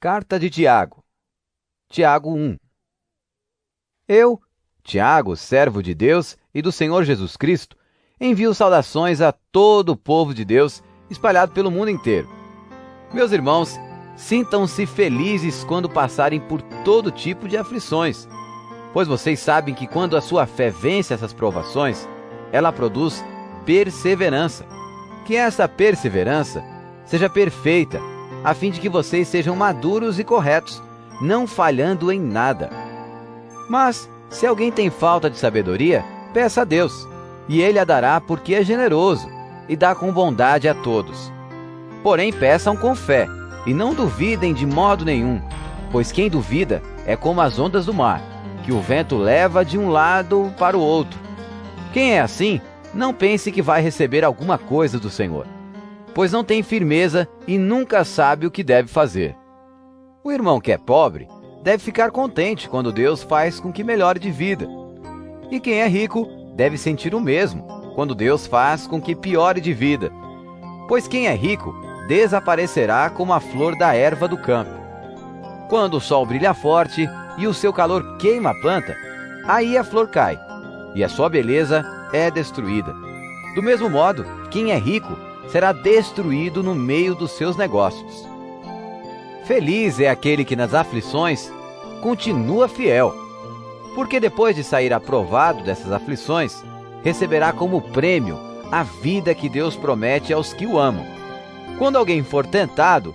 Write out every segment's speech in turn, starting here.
Carta de Tiago. Tiago 1. Eu, Tiago, servo de Deus e do Senhor Jesus Cristo, envio saudações a todo o povo de Deus espalhado pelo mundo inteiro. Meus irmãos, sintam-se felizes quando passarem por todo tipo de aflições, pois vocês sabem que quando a sua fé vence essas provações, ela produz perseverança. Que essa perseverança seja perfeita, a fim de que vocês sejam maduros e corretos, não falhando em nada. Mas, se alguém tem falta de sabedoria, peça a Deus, e Ele a dará porque é generoso, e dá com bondade a todos. Porém, peçam com fé, e não duvidem de modo nenhum, pois quem duvida é como as ondas do mar, que o vento leva de um lado para o outro. Quem é assim, não pense que vai receber alguma coisa do Senhor, pois não tem firmeza e nunca sabe o que deve fazer. O irmão que é pobre deve ficar contente quando Deus faz com que melhore de vida. E quem é rico deve sentir o mesmo quando Deus faz com que piore de vida. Pois quem é rico desaparecerá como a flor da erva do campo. Quando o sol brilha forte e o seu calor queima a planta, aí a flor cai, e a sua beleza é destruída. Do mesmo modo, quem é rico será destruído no meio dos seus negócios. Feliz é aquele que nas aflições continua fiel, porque depois de sair aprovado dessas aflições, receberá como prêmio a vida que Deus promete aos que o amam. Quando alguém for tentado,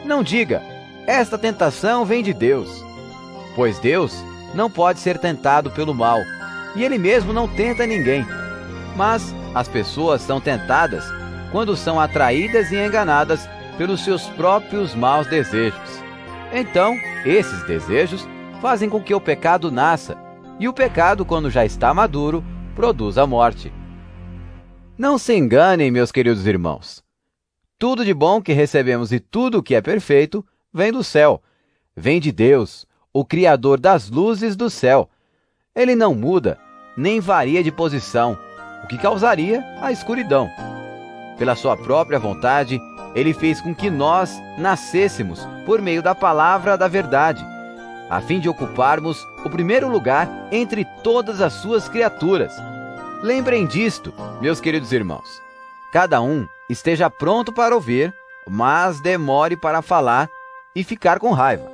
não diga, esta tentação vem de Deus, pois Deus não pode ser tentado pelo mal, e Ele mesmo não tenta ninguém. Mas as pessoas são tentadas quando são atraídas e enganadas pelos seus próprios maus desejos. Então, esses desejos fazem com que o pecado nasça, e o pecado, quando já está maduro, produz a morte. Não se enganem, meus queridos irmãos. Tudo de bom que recebemos e tudo que é perfeito vem do céu, vem de Deus, o Criador das luzes do céu. Ele não muda, nem varia de posição, o que causaria a escuridão. Pela sua própria vontade, Ele fez com que nós nascêssemos por meio da palavra da verdade, a fim de ocuparmos o primeiro lugar entre todas as suas criaturas. Lembrem disto, meus queridos irmãos. Cada um esteja pronto para ouvir, mas demore para falar e ficar com raiva,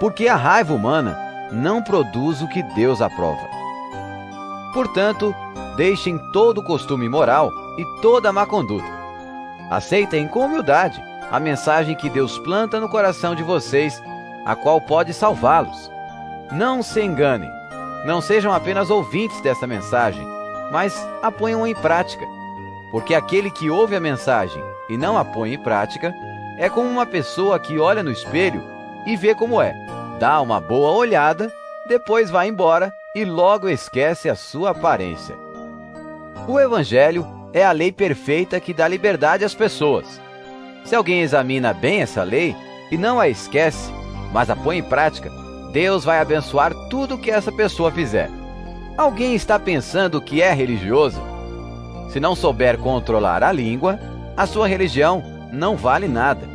porque a raiva humana não produz o que Deus aprova. Portanto, deixem todo o costume imoral e toda a má conduta. Aceitem com humildade a mensagem que Deus planta no coração de vocês, a qual pode salvá-los. Não se enganem, não sejam apenas ouvintes dessa mensagem, mas a ponham em prática, porque aquele que ouve a mensagem e não a põe em prática é como uma pessoa que olha no espelho e vê como é, dá uma boa olhada, depois vai embora e logo esquece a sua aparência. O Evangelho é a lei perfeita que dá liberdade às pessoas. Se alguém examina bem essa lei e não a esquece, mas a põe em prática, Deus vai abençoar tudo o que essa pessoa fizer. Alguém está pensando que é religioso? Se não souber controlar a língua, a sua religião não vale nada,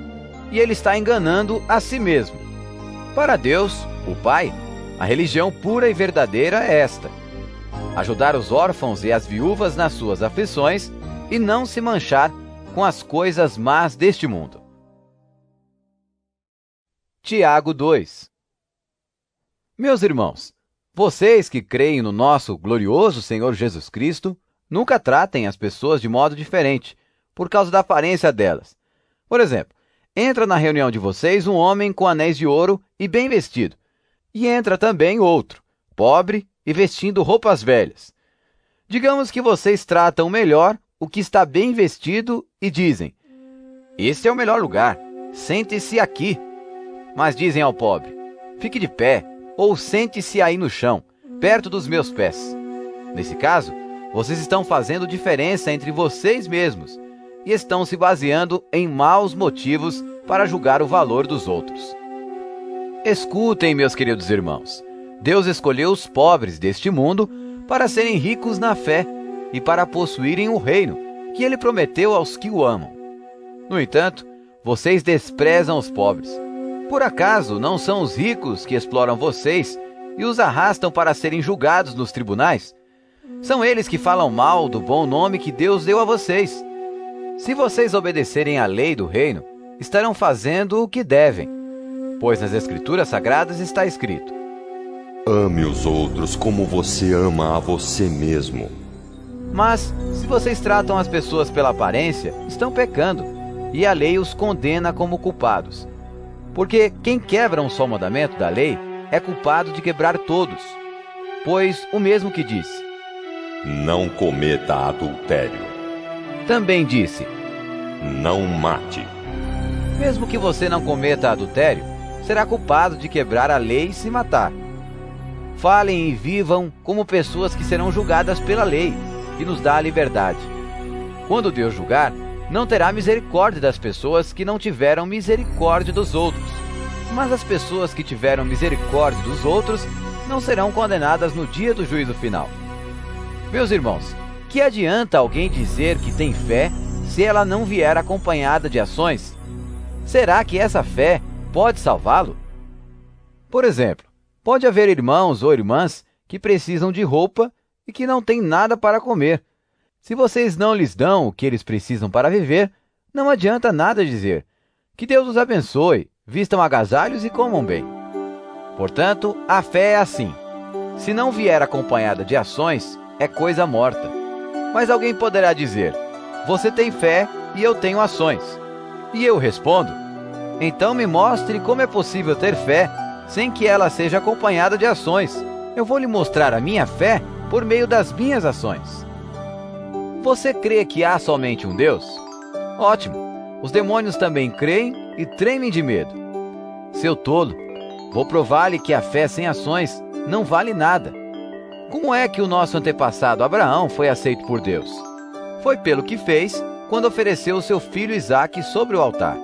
e ele está enganando a si mesmo. Para Deus, o Pai, a religião pura e verdadeira é esta: ajudar os órfãos e as viúvas nas suas aflições e não se manchar com as coisas más deste mundo. Tiago 2. Meus irmãos, vocês que creem no nosso glorioso Senhor Jesus Cristo, nunca tratem as pessoas de modo diferente, por causa da aparência delas. Por exemplo, entra na reunião de vocês um homem com anéis de ouro e bem vestido, e entra também outro, pobre e vestindo roupas velhas. Digamos que vocês tratam melhor o que está bem vestido e dizem: este é o melhor lugar, sente-se aqui. Mas dizem ao pobre: fique de pé, ou sente-se aí no chão, perto dos meus pés. Nesse caso, vocês estão fazendo diferença entre vocês mesmos e estão se baseando em maus motivos para julgar o valor dos outros. Escutem, meus queridos irmãos. Deus escolheu os pobres deste mundo para serem ricos na fé e para possuírem o reino que Ele prometeu aos que o amam. No entanto, vocês desprezam os pobres. Por acaso não são os ricos que exploram vocês e os arrastam para serem julgados nos tribunais? São eles que falam mal do bom nome que Deus deu a vocês. Se vocês obedecerem à lei do reino, estarão fazendo o que devem, pois nas Escrituras Sagradas está escrito: ame os outros como você ama a você mesmo. Mas, se vocês tratam as pessoas pela aparência, estão pecando, e a lei os condena como culpados. Porque quem quebra um só mandamento da lei é culpado de quebrar todos. Pois o mesmo que disse: não cometa adultério. Também disse: não mate. Mesmo que você não cometa adultério, será culpado de quebrar a lei se matar. Falem e vivam como pessoas que serão julgadas pela lei, que nos dá a liberdade. Quando Deus julgar, não terá misericórdia das pessoas que não tiveram misericórdia dos outros. Mas as pessoas que tiveram misericórdia dos outros não serão condenadas no dia do juízo final. Meus irmãos, que adianta alguém dizer que tem fé se ela não vier acompanhada de ações? Será que essa fé pode salvá-lo? Por exemplo, pode haver irmãos ou irmãs que precisam de roupa e que não têm nada para comer. Se vocês não lhes dão o que eles precisam para viver, não adianta nada dizer: que Deus os abençoe, vistam agasalhos e comam bem. Portanto, a fé é assim: se não vier acompanhada de ações, é coisa morta. Mas alguém poderá dizer: você tem fé e eu tenho ações. E eu respondo: então me mostre como é possível ter fé sem que ela seja acompanhada de ações. Eu vou lhe mostrar a minha fé por meio das minhas ações. Você crê que há somente um Deus? Ótimo! Os demônios também creem e tremem de medo. Seu tolo, vou provar-lhe que a fé sem ações não vale nada. Como é que o nosso antepassado Abraão foi aceito por Deus? Foi pelo que fez quando ofereceu o seu filho Isaque sobre o altar.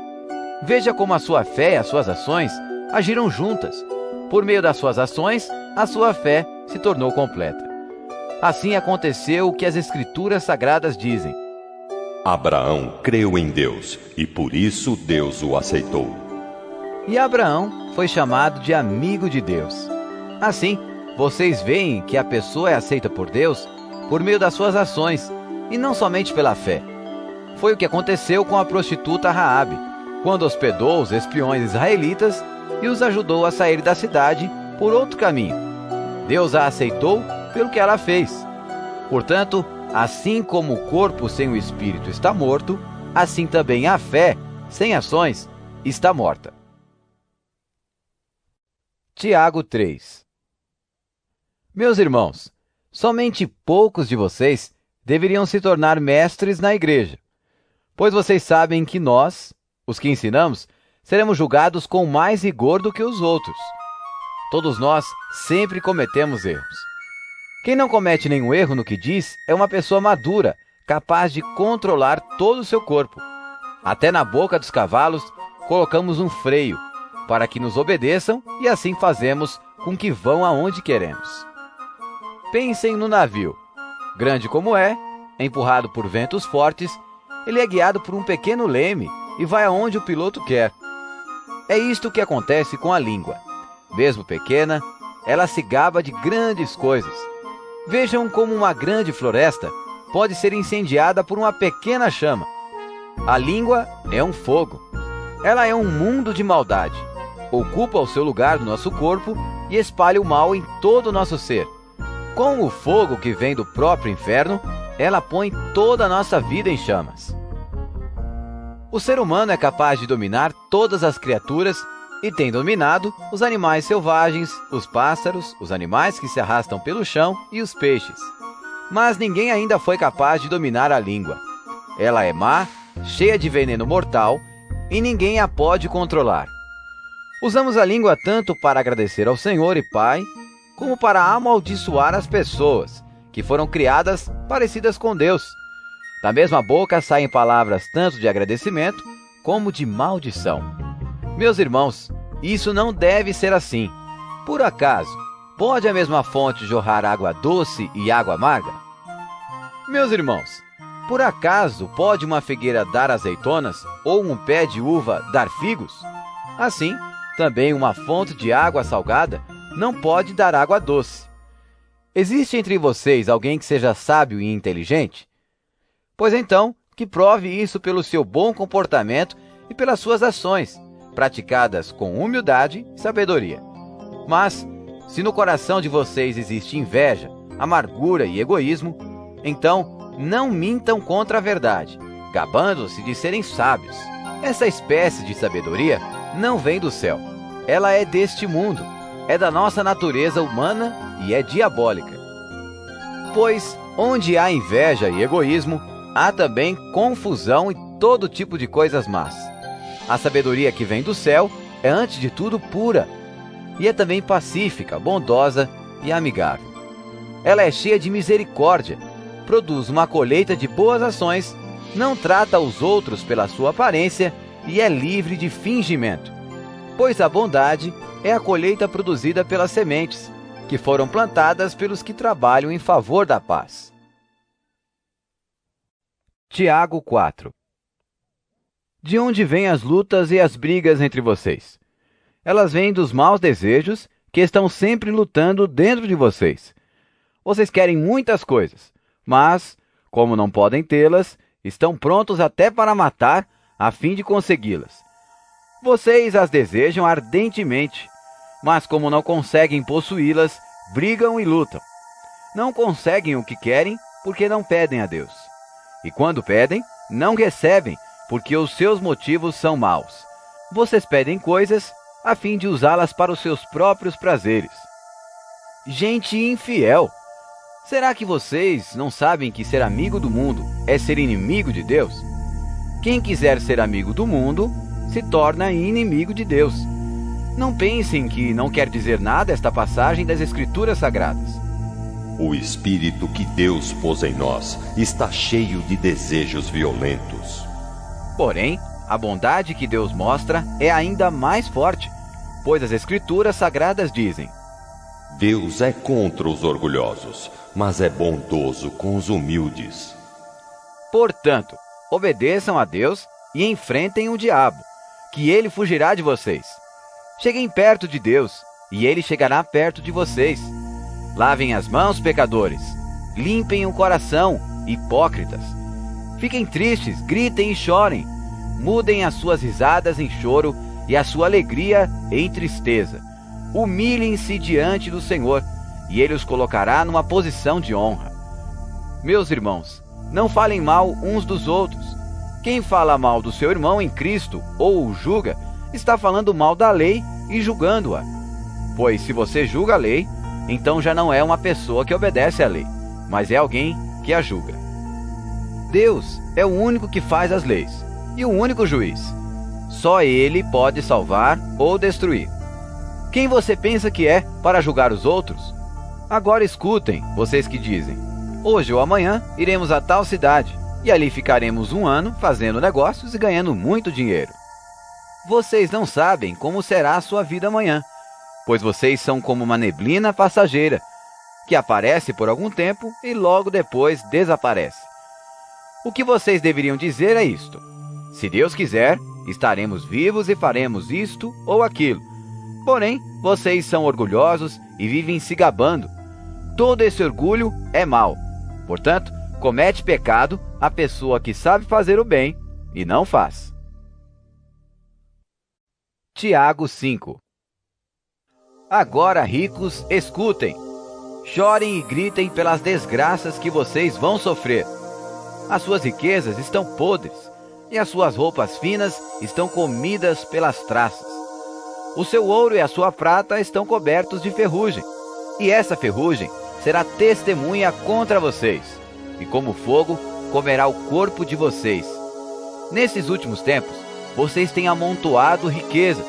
Veja como a sua fé e as suas ações agiram juntas. Por meio das suas ações, a sua fé se tornou completa. Assim aconteceu o que as Escrituras Sagradas dizem: Abraão creu em Deus, e por isso Deus o aceitou. E Abraão foi chamado de amigo de Deus. Assim, vocês veem que a pessoa é aceita por Deus por meio das suas ações, e não somente pela fé. Foi o que aconteceu com a prostituta Raabe, quando hospedou os espiões israelitas e os ajudou a sair da cidade por outro caminho. Deus a aceitou pelo que ela fez. Portanto, assim como o corpo sem o espírito está morto, assim também a fé, sem ações, está morta. Tiago 3. Meus irmãos, somente poucos de vocês deveriam se tornar mestres na igreja, pois vocês sabem que nós, os que ensinamos, seremos julgados com mais rigor do que os outros. Todos nós sempre cometemos erros. Quem não comete nenhum erro no que diz é uma pessoa madura, capaz de controlar todo o seu corpo. Até na boca dos cavalos colocamos um freio, para que nos obedeçam, e assim fazemos com que vão aonde queremos. Pensem no navio. Grande como é, empurrado por ventos fortes, ele é guiado por um pequeno leme e vai aonde o piloto quer. É isto que acontece com a língua. Mesmo pequena, ela se gaba de grandes coisas. Vejam como uma grande floresta pode ser incendiada por uma pequena chama. A língua é um fogo. Ela é um mundo de maldade. Ocupa o seu lugar no nosso corpo e espalha o mal em todo o nosso ser. Com o fogo que vem do próprio inferno, ela põe toda a nossa vida em chamas. O ser humano é capaz de dominar todas as criaturas e tem dominado os animais selvagens, os pássaros, os animais que se arrastam pelo chão e os peixes. Mas ninguém ainda foi capaz de dominar a língua. Ela é má, cheia de veneno mortal, e ninguém a pode controlar. Usamos a língua tanto para agradecer ao Senhor e Pai, como para amaldiçoar as pessoas, que foram criadas parecidas com Deus. Da mesma boca saem palavras tanto de agradecimento como de maldição. Meus irmãos, isso não deve ser assim. Por acaso, pode a mesma fonte jorrar água doce e água amarga? Meus irmãos, por acaso pode uma figueira dar azeitonas ou um pé de uva dar figos? Assim, Também uma fonte de água salgada não pode dar água doce. Existe entre vocês alguém que seja sábio e inteligente? Pois então, que prove isso pelo seu bom comportamento e pelas suas ações, praticadas com humildade e sabedoria. Mas, se no coração de vocês existe inveja, amargura e egoísmo, então não mintam contra a verdade, gabando-se de serem sábios. Essa espécie de sabedoria não vem do céu. Ela é deste mundo, é da nossa natureza humana e é diabólica. Pois, onde há inveja e egoísmo, há também confusão e todo tipo de coisas más. A sabedoria que vem do céu é, antes de tudo, pura, e é também pacífica, bondosa e amigável. Ela é cheia de misericórdia, produz uma colheita de boas ações, não trata os outros pela sua aparência e é livre de fingimento. Pois a bondade é a colheita produzida pelas sementes, que foram plantadas pelos que trabalham em favor da paz. Tiago 4. De onde vêm as lutas e as brigas entre vocês? Elas vêm dos maus desejos que estão sempre lutando dentro de vocês. Vocês querem muitas coisas, mas, como não podem tê-las, estão prontos até para matar a fim de consegui-las. Vocês as desejam ardentemente, mas como não conseguem possuí-las, brigam e lutam. Não conseguem o que querem porque não pedem a Deus. E quando pedem, não recebem, porque os seus motivos são maus. Vocês pedem coisas a fim de usá-las para os seus próprios prazeres. Gente infiel! Será que vocês não sabem que ser amigo do mundo é ser inimigo de Deus? Quem quiser ser amigo do mundo, se torna inimigo de Deus. Não pensem que não quer dizer nada esta passagem das Escrituras Sagradas. O espírito que Deus pôs em nós está cheio de desejos violentos. Porém, a bondade que Deus mostra é ainda mais forte, pois as Escrituras Sagradas dizem: Deus é contra os orgulhosos, mas é bondoso com os humildes. Portanto, obedeçam a Deus e enfrentem o diabo, que ele fugirá de vocês. Cheguem perto de Deus, e ele chegará perto de vocês. Lavem as mãos, pecadores. Limpem o coração, hipócritas. Fiquem tristes, gritem e chorem. Mudem as suas risadas em choro e a sua alegria em tristeza. Humilhem-se diante do Senhor, e ele os colocará numa posição de honra. Meus irmãos, não falem mal uns dos outros. Quem fala mal do seu irmão em Cristo ou o julga, está falando mal da lei e julgando-a. Pois se você julga a lei, então já não é uma pessoa que obedece à lei, mas é alguém que a julga. Deus é o único que faz as leis e o único juiz. Só ele pode salvar ou destruir. Quem você pensa que é para julgar os outros? Agora escutem, vocês que dizem: hoje ou amanhã iremos a tal cidade, e ali ficaremos 1 ano fazendo negócios e ganhando muito dinheiro. Vocês não sabem como será a sua vida amanhã, pois vocês são como uma neblina passageira, que aparece por algum tempo e logo depois desaparece. O que vocês deveriam dizer é isto: se Deus quiser, estaremos vivos e faremos isto ou aquilo. Porém, vocês são orgulhosos e vivem se gabando. Todo esse orgulho é mau. Portanto, comete pecado a pessoa que sabe fazer o bem e não faz. Tiago 5. Agora, ricos, escutem. Chorem e gritem pelas desgraças que vocês vão sofrer. As suas riquezas estão podres, e as suas roupas finas estão comidas pelas traças. O seu ouro e a sua prata estão cobertos de ferrugem, e essa ferrugem será testemunha contra vocês, e como fogo comerá o corpo de vocês. Nesses últimos tempos, vocês têm amontoado riquezas,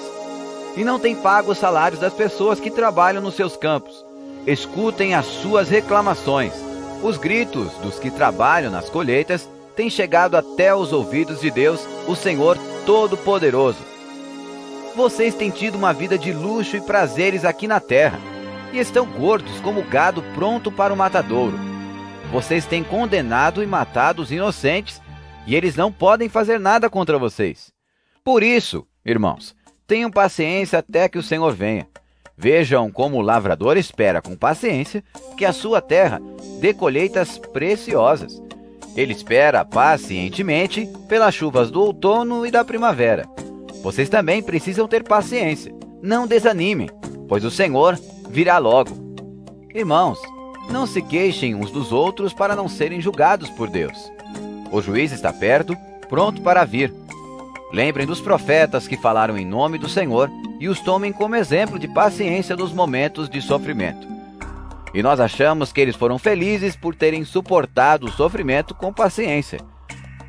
e não têm pago os salários das pessoas que trabalham nos seus campos. Escutem as suas reclamações. Os gritos dos que trabalham nas colheitas têm chegado até os ouvidos de Deus, o Senhor Todo-Poderoso. Vocês têm tido uma vida de luxo e prazeres aqui na terra, e estão gordos como gado pronto para o matadouro. Vocês têm condenado e matado os inocentes, e eles não podem fazer nada contra vocês. Por isso, irmãos, Tenham paciência até que o Senhor venha. Vejam como o lavrador espera com paciência que a sua terra dê colheitas preciosas. Ele espera pacientemente pelas chuvas do outono e da primavera. Vocês também precisam ter paciência. Não desanimem, pois o Senhor virá logo. Irmãos, não se queixem uns dos outros para não serem julgados por Deus. O juiz está perto, pronto para vir. Lembrem dos profetas que falaram em nome do Senhor e os tomem como exemplo de paciência nos momentos de sofrimento. E nós achamos que eles foram felizes por terem suportado o sofrimento com paciência.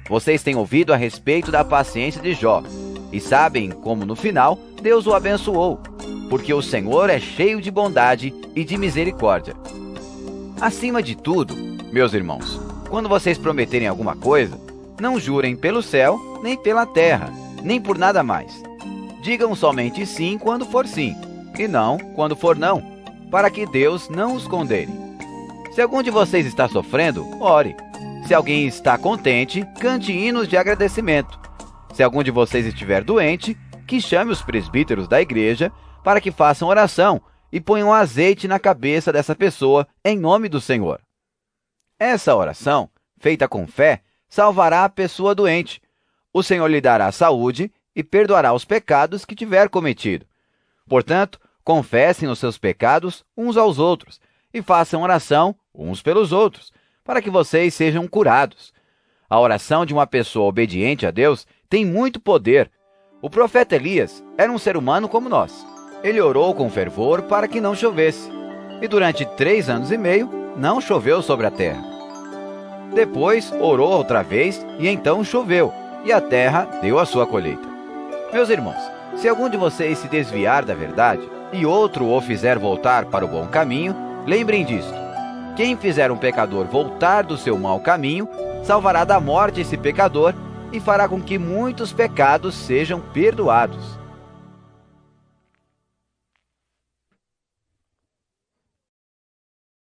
Vocês têm ouvido a respeito da paciência de Jó e sabem como no final Deus o abençoou, porque o Senhor é cheio de bondade e de misericórdia. Acima de tudo, meus irmãos, quando vocês prometerem alguma coisa, não jurem pelo céu, nem pela terra, nem por nada mais. Digam somente sim quando for sim, e não quando for não, para que Deus não os condene. Se algum de vocês está sofrendo, ore. Se alguém está contente, cante hinos de agradecimento. Se algum de vocês estiver doente, que chame os presbíteros da igreja para que façam oração e ponham azeite na cabeça dessa pessoa em nome do Senhor. Essa oração, feita com fé, salvará a pessoa doente. O Senhor lhe dará saúde e perdoará os pecados que tiver cometido. Portanto, confessem os seus pecados uns aos outros e façam oração uns pelos outros, para que vocês sejam curados. A oração de uma pessoa obediente a Deus tem muito poder. O profeta Elias era um ser humano como nós. Ele orou com fervor para que não chovesse, e durante 3 anos e meio não choveu sobre a terra. Depois orou outra vez e então choveu, e a terra deu a sua colheita. Meus irmãos, se algum de vocês se desviar da verdade e outro o fizer voltar para o bom caminho, lembrem disto. Quem fizer um pecador voltar do seu mau caminho, salvará da morte esse pecador e fará com que muitos pecados sejam perdoados.